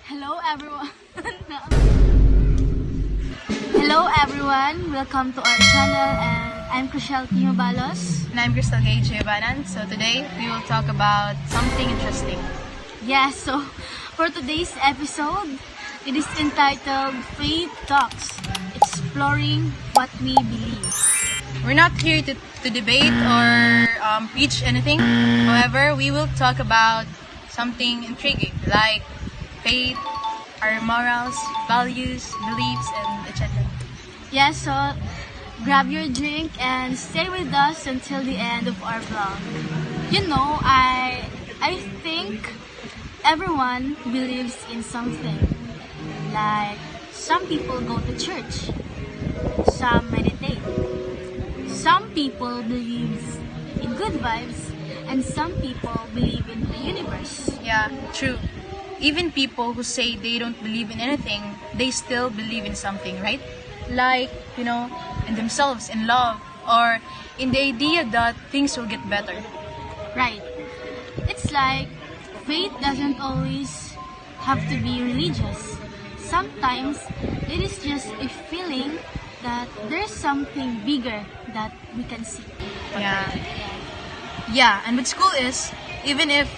Hello everyone. Hello everyone. Welcome to our channel, and I'm Chriselle Timobalos. And I'm Crystal Gage Giovanan. So today we will talk about something interesting. Yeah, so for today's episode, it is entitled Faith Talks, exploring what we believe. We're not here to debate or preach anything. However, we will talk about something intriguing like faith, our morals, values, beliefs, and etc. Yeah, so grab your drink and stay with us until the end of our vlog. You know, I think everyone believes in something. Like, some people go to church, some meditate, some people believe in good vibes, and some people believe in the universe. Yeah, true. Even people who say they don't believe in anything, they still believe in something, right? Like, in themselves, in love, or in the idea that things will get better. Right. It's like faith doesn't always have to be religious. Sometimes it is just a feeling that there's something bigger that we can see. Yeah, and what's cool is, even if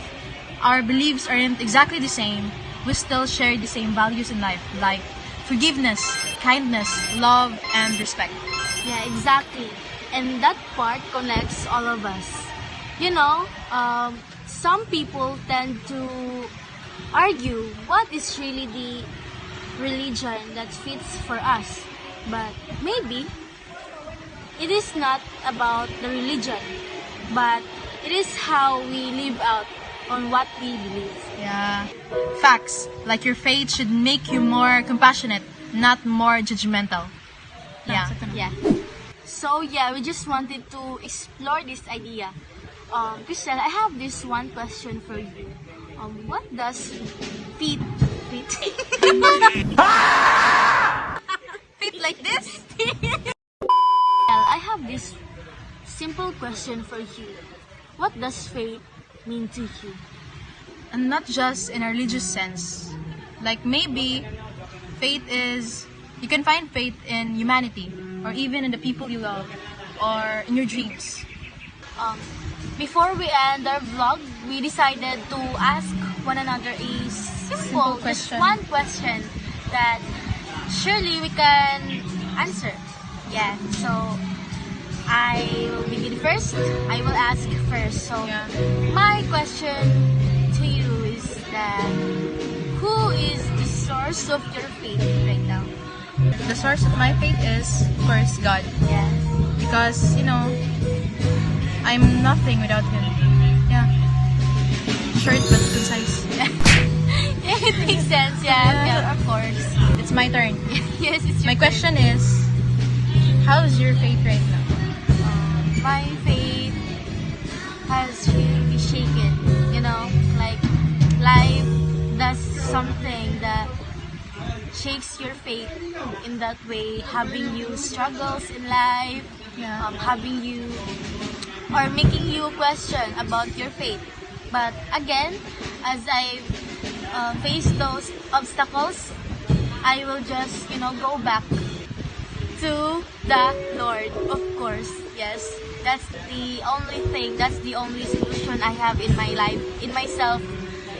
our beliefs aren't exactly the same, we still share the same values in life, like forgiveness, kindness, love, and respect. Yeah, exactly. And that part connects all of us. You know, some people tend to argue what is really the religion that fits for us. But maybe it is not about the religion, but it is how we live out on what we believe. Yeah. Facts, like your faith should make you more compassionate, not more judgmental. Yeah. Yeah. So yeah, we just wanted to explore this idea. Chriselle, I have this one question for you. What does fit? Fit like this? Well, I have this simple question for you. What does faith mean to you? And not just in a religious sense. Like maybe faith is, you can find faith in humanity, or even in the people you love, or in your dreams. Before we end our vlog, we decided to ask one another a simple just question. one question that surely we can answer. Yeah, so I will begin first. I will ask first. So Yeah. my question to you is that who is the source of your faith right now? The source of my faith is, of course, God. Yes. Because, I'm nothing without Him. Yeah. Short but concise. It makes sense, yeah, of course. It's my turn. Yes, it's your My turn. question is, how's your faith right now? My faith has really shaken, like life does something that shakes your faith in that way, having you struggles in life, Yeah. having you or making you question about your faith. But again, as I face those obstacles, I will just go back to the Lord, of course. Yes, that's the only thing, that's the only solution I have in my life, in myself.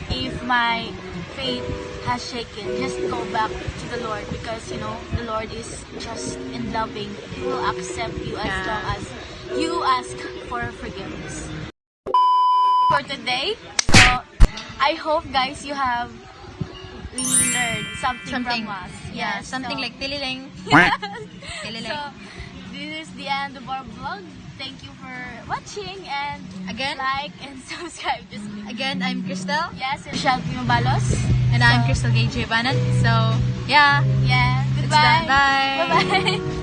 If my faith has shaken, just go back to the Lord, because the Lord is just and loving. He will accept you as Yeah. long as you ask for forgiveness. For today, so I hope guys you have really learned something from us. Yeah, Yes, something so- like tililing. Tililing. So, this is the end of our vlog. Thank you for watching, and Again? like and subscribe. Just Again, I'm Crystal. yes, Michelle Timobalos. And I'm Crystal Gage Giovanan. So, yeah. Yeah, It's goodbye. done. Bye. Bye-bye.